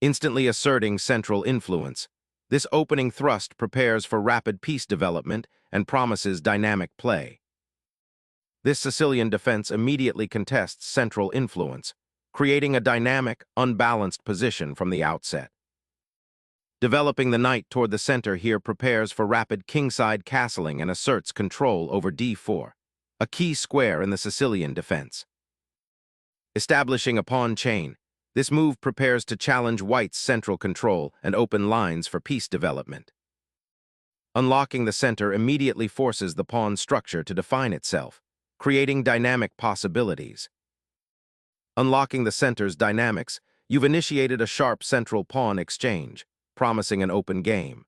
instantly asserting central influence. This opening thrust prepares for rapid piece development and promises dynamic play. This Sicilian defense immediately contests central influence, creating a dynamic, unbalanced position from the outset. Developing the knight toward the center here prepares for rapid kingside castling and asserts control over d4, a key square in the Sicilian defense. Establishing a pawn chain, this move prepares to challenge white's central control and open lines for piece development. Unlocking the center immediately forces the pawn structure to define itself, creating dynamic possibilities. Unlocking the center's dynamics, you've initiated a sharp central pawn exchange, promising an open game.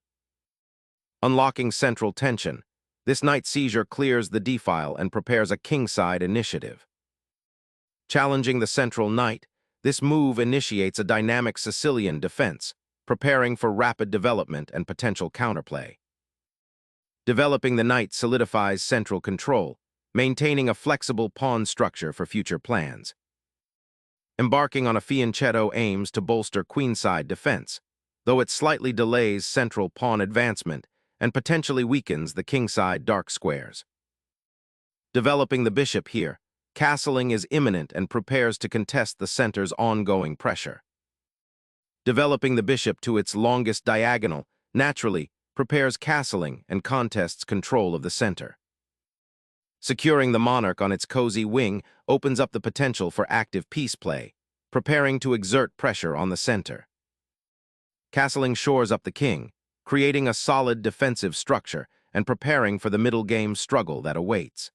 Unlocking central tension, this knight seizure clears the d-file and prepares a kingside initiative. Challenging the central knight, this move initiates a dynamic Sicilian defense, preparing for rapid development and potential counterplay. Developing the knight solidifies central control, maintaining a flexible pawn structure for future plans. Embarking on a fianchetto aims to bolster queenside defense, though it slightly delays central pawn advancement and potentially weakens the kingside dark squares. Developing the bishop here, castling is imminent and prepares to contest the center's ongoing pressure. Developing the bishop to its longest diagonal naturally prepares castling and contests control of the center. Securing the monarch on its cozy wing opens up the potential for active piece play, preparing to exert pressure on the center. Castling shores up the king, creating a solid defensive structure and preparing for the middle game struggle that awaits.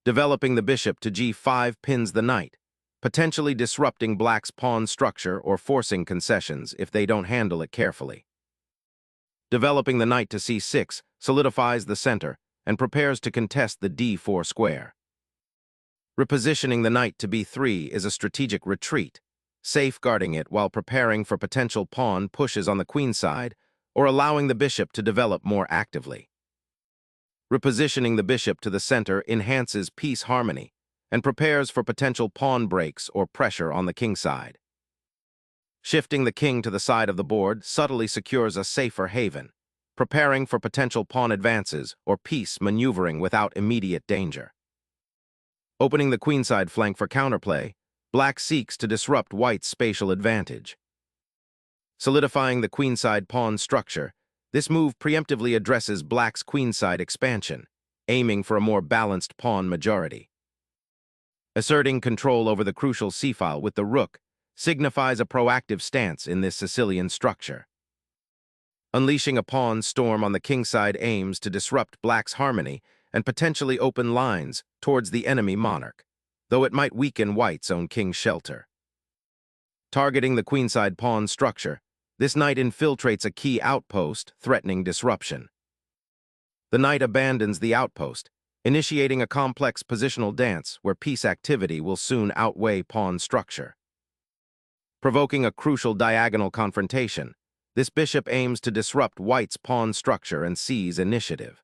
Developing the bishop to g5 pins the knight, potentially disrupting black's pawn structure or forcing concessions if they don't handle it carefully. Developing the knight to c6 solidifies the center and prepares to contest the d4 square. Repositioning the knight to b3 is a strategic retreat, safeguarding it while preparing for potential pawn pushes on the queenside or allowing the bishop to develop more actively. Repositioning the bishop to the center enhances piece harmony and prepares for potential pawn breaks or pressure on the kingside. Shifting the king to the side of the board subtly secures a safer haven, preparing for potential pawn advances or piece maneuvering without immediate danger. Opening the queenside flank for counterplay, black seeks to disrupt white's spatial advantage. Solidifying the queenside pawn structure, this move preemptively addresses black's queenside expansion, aiming for a more balanced pawn majority. Asserting control over the crucial c-file with the rook signifies a proactive stance in this Sicilian structure. Unleashing a pawn storm on the kingside aims to disrupt black's harmony and potentially open lines towards the enemy monarch, though it might weaken white's own king's shelter. Targeting the queenside pawn structure, this knight infiltrates a key outpost, threatening disruption. The knight abandons the outpost, initiating a complex positional dance where piece activity will soon outweigh pawn structure. Provoking a crucial diagonal confrontation, this bishop aims to disrupt white's pawn structure and seize initiative.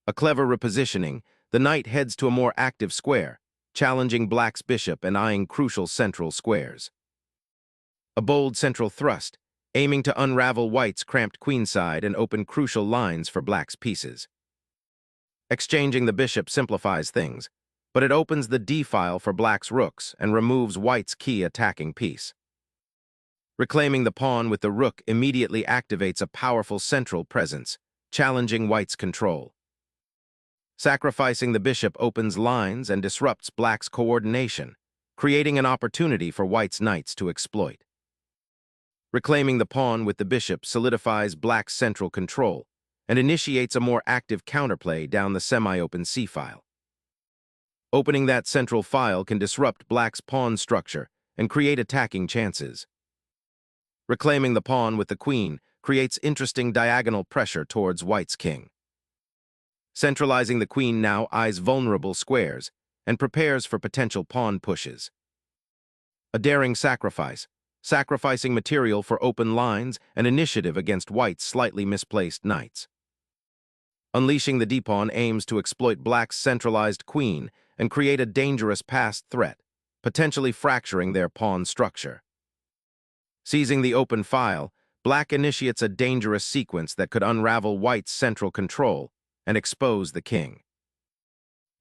A clever repositioning, the knight heads to a more active square, challenging black's bishop and eyeing crucial central squares. A bold central thrust, aiming to unravel white's cramped queenside and open crucial lines for black's pieces. Exchanging the bishop simplifies things, but it opens the d-file for black's rooks and removes white's key attacking piece. Reclaiming the pawn with the rook immediately activates a powerful central presence, challenging white's control. Sacrificing the bishop opens lines and disrupts black's coordination, creating an opportunity for white's knights to exploit. Reclaiming the pawn with the bishop solidifies black's central control and initiates a more active counterplay down the semi-open c-file. Opening that central file can disrupt black's pawn structure and create attacking chances. Reclaiming the pawn with the queen creates interesting diagonal pressure towards white's king. Centralizing the queen now eyes vulnerable squares and prepares for potential pawn pushes. A daring sacrifice, sacrificing material for open lines and initiative against white's slightly misplaced knights. Unleashing the d-pawn aims to exploit black's centralized queen and create a dangerous passed threat, potentially fracturing their pawn structure. Seizing the open file, black initiates a dangerous sequence that could unravel white's central control and expose the king.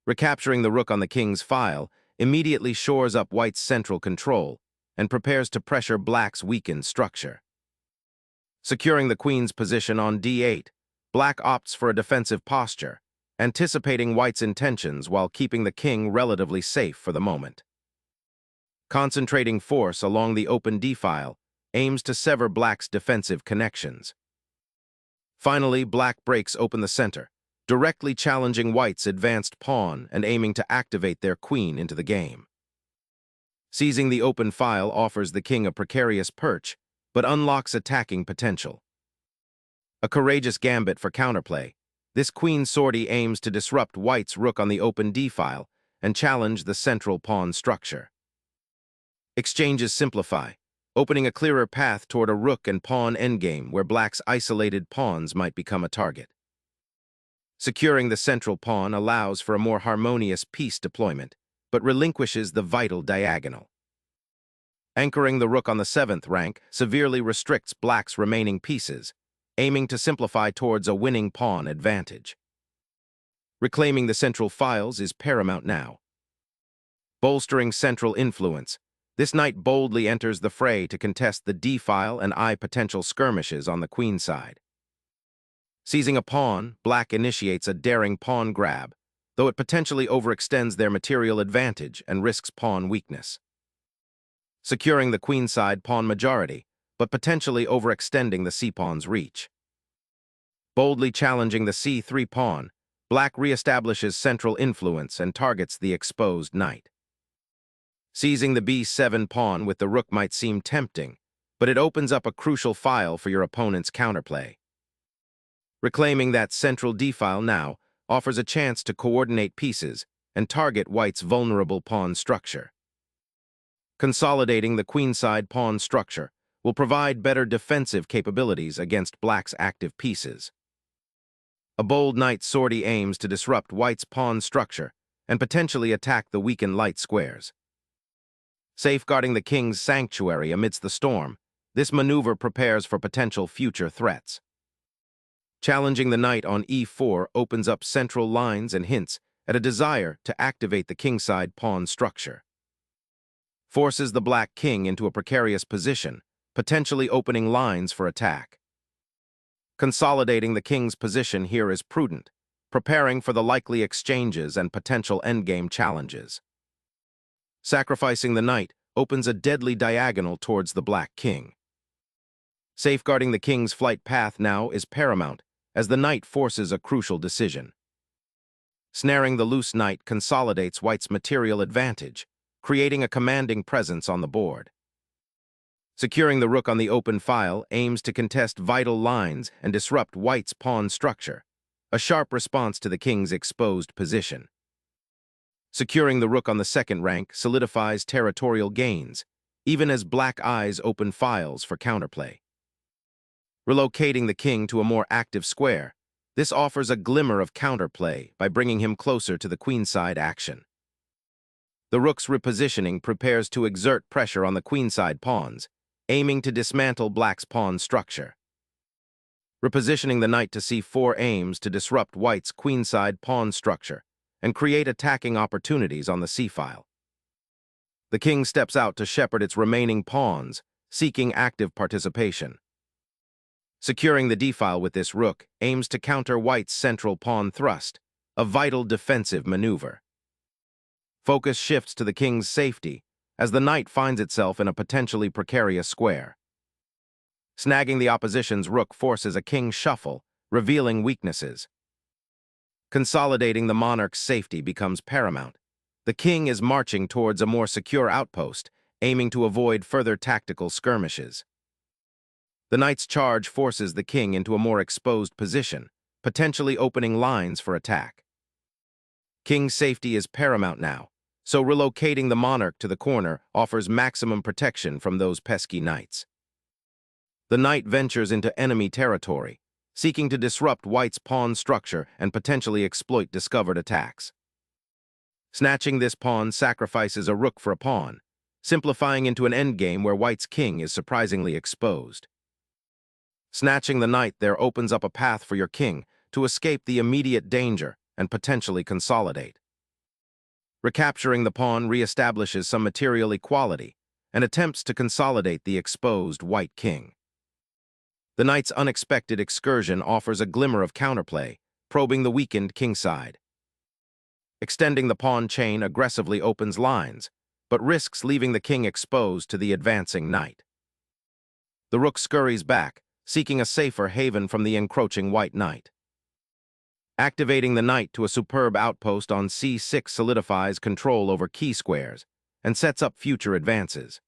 Recapturing the rook on the king's file immediately shores up white's central control and prepares to pressure black's weakened structure. Securing the queen's position on d8, black opts for a defensive posture, anticipating white's intentions while keeping the king relatively safe for the moment. Concentrating force along the open d-file aims to sever black's defensive connections. Finally, black breaks open the center, directly challenging white's advanced pawn and aiming to activate their queen into the game. Seizing the open file offers the king a precarious perch, but unlocks attacking potential. A courageous gambit for counterplay, this queen sortie aims to disrupt white's rook on the open d-file and challenge the central pawn structure. Exchanges simplify, opening a clearer path toward a rook and pawn endgame where black's isolated pawns might become a target. Securing the central pawn allows for a more harmonious piece deployment, but relinquishes the vital diagonal. Anchoring the rook on the 7th rank severely restricts black's remaining pieces, aiming to simplify towards a winning pawn advantage. Reclaiming the central files is paramount now. Bolstering central influence, this knight boldly enters the fray to contest the d-file and I-potential skirmishes on the queen side. Seizing a pawn, black initiates a daring pawn grab, though it potentially overextends their material advantage and risks pawn weakness. Securing the queenside pawn majority, but potentially overextending the c-pawn's reach. Boldly challenging the c3 pawn, black reestablishes central influence and targets the exposed knight. Seizing the b7 pawn with the rook might seem tempting, but it opens up a crucial file for your opponent's counterplay. Reclaiming that central d-file now offers a chance to coordinate pieces and target white's vulnerable pawn structure. Consolidating the queenside pawn structure will provide better defensive capabilities against black's active pieces. A bold knight sortie aims to disrupt white's pawn structure and potentially attack the weakened light squares. Safeguarding the king's sanctuary amidst the storm, this maneuver prepares for potential future threats. Challenging the knight on e4 opens up central lines and hints at a desire to activate the kingside pawn structure. Forces the black king into a precarious position, potentially opening lines for attack. Consolidating the king's position here is prudent, preparing for the likely exchanges and potential endgame challenges. Sacrificing the knight opens a deadly diagonal towards the black king. Safeguarding the king's flight path now is paramount, as the knight forces a crucial decision. Snaring the loose knight consolidates white's material advantage, creating a commanding presence on the board. Securing the rook on the open file aims to contest vital lines and disrupt white's pawn structure, a sharp response to the king's exposed position. Securing the rook on the 2nd rank solidifies territorial gains, even as black eyes open files for counterplay. Relocating the king to a more active square, this offers a glimmer of counterplay by bringing him closer to the queenside action. The rook's repositioning prepares to exert pressure on the queenside pawns, aiming to dismantle black's pawn structure. Repositioning the knight to c4 aims to disrupt white's queenside pawn structure and create attacking opportunities on the c-file. The king steps out to shepherd its remaining pawns, seeking active participation. Securing the d-file with this rook aims to counter white's central pawn thrust, a vital defensive maneuver. Focus shifts to the king's safety as the knight finds itself in a potentially precarious square. Snagging the opposition's rook forces a king shuffle, revealing weaknesses. Consolidating the monarch's safety becomes paramount. The king is marching towards a more secure outpost, aiming to avoid further tactical skirmishes. The knight's charge forces the king into a more exposed position, potentially opening lines for attack. King's safety is paramount now, so relocating the monarch to the corner offers maximum protection from those pesky knights. The knight ventures into enemy territory, seeking to disrupt white's pawn structure and potentially exploit discovered attacks. Snatching this pawn sacrifices a rook for a pawn, simplifying into an endgame where white's king is surprisingly exposed. Snatching the knight there opens up a path for your king to escape the immediate danger and potentially consolidate. Recapturing the pawn reestablishes some material equality and attempts to consolidate the exposed white king. The knight's unexpected excursion offers a glimmer of counterplay, probing the weakened kingside. Extending the pawn chain aggressively opens lines, but risks leaving the king exposed to the advancing knight. The rook scurries back, seeking a safer haven from the encroaching white knight. Activating the knight to a superb outpost on c6 solidifies control over key squares and sets up future advances.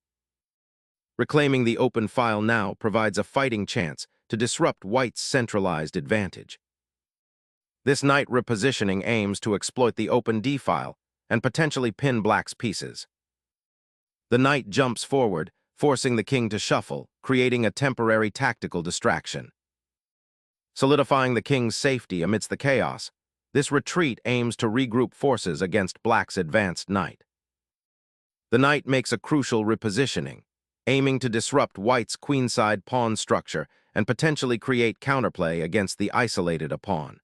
Reclaiming the open file now provides a fighting chance to disrupt white's centralized advantage. This knight repositioning aims to exploit the open d-file and potentially pin black's pieces. The knight jumps forward, forcing the king to shuffle, creating a temporary tactical distraction. Solidifying the king's safety amidst the chaos, this retreat aims to regroup forces against black's advanced knight. The knight makes a crucial repositioning, aiming to disrupt white's queenside pawn structure and potentially create counterplay against the isolated pawn.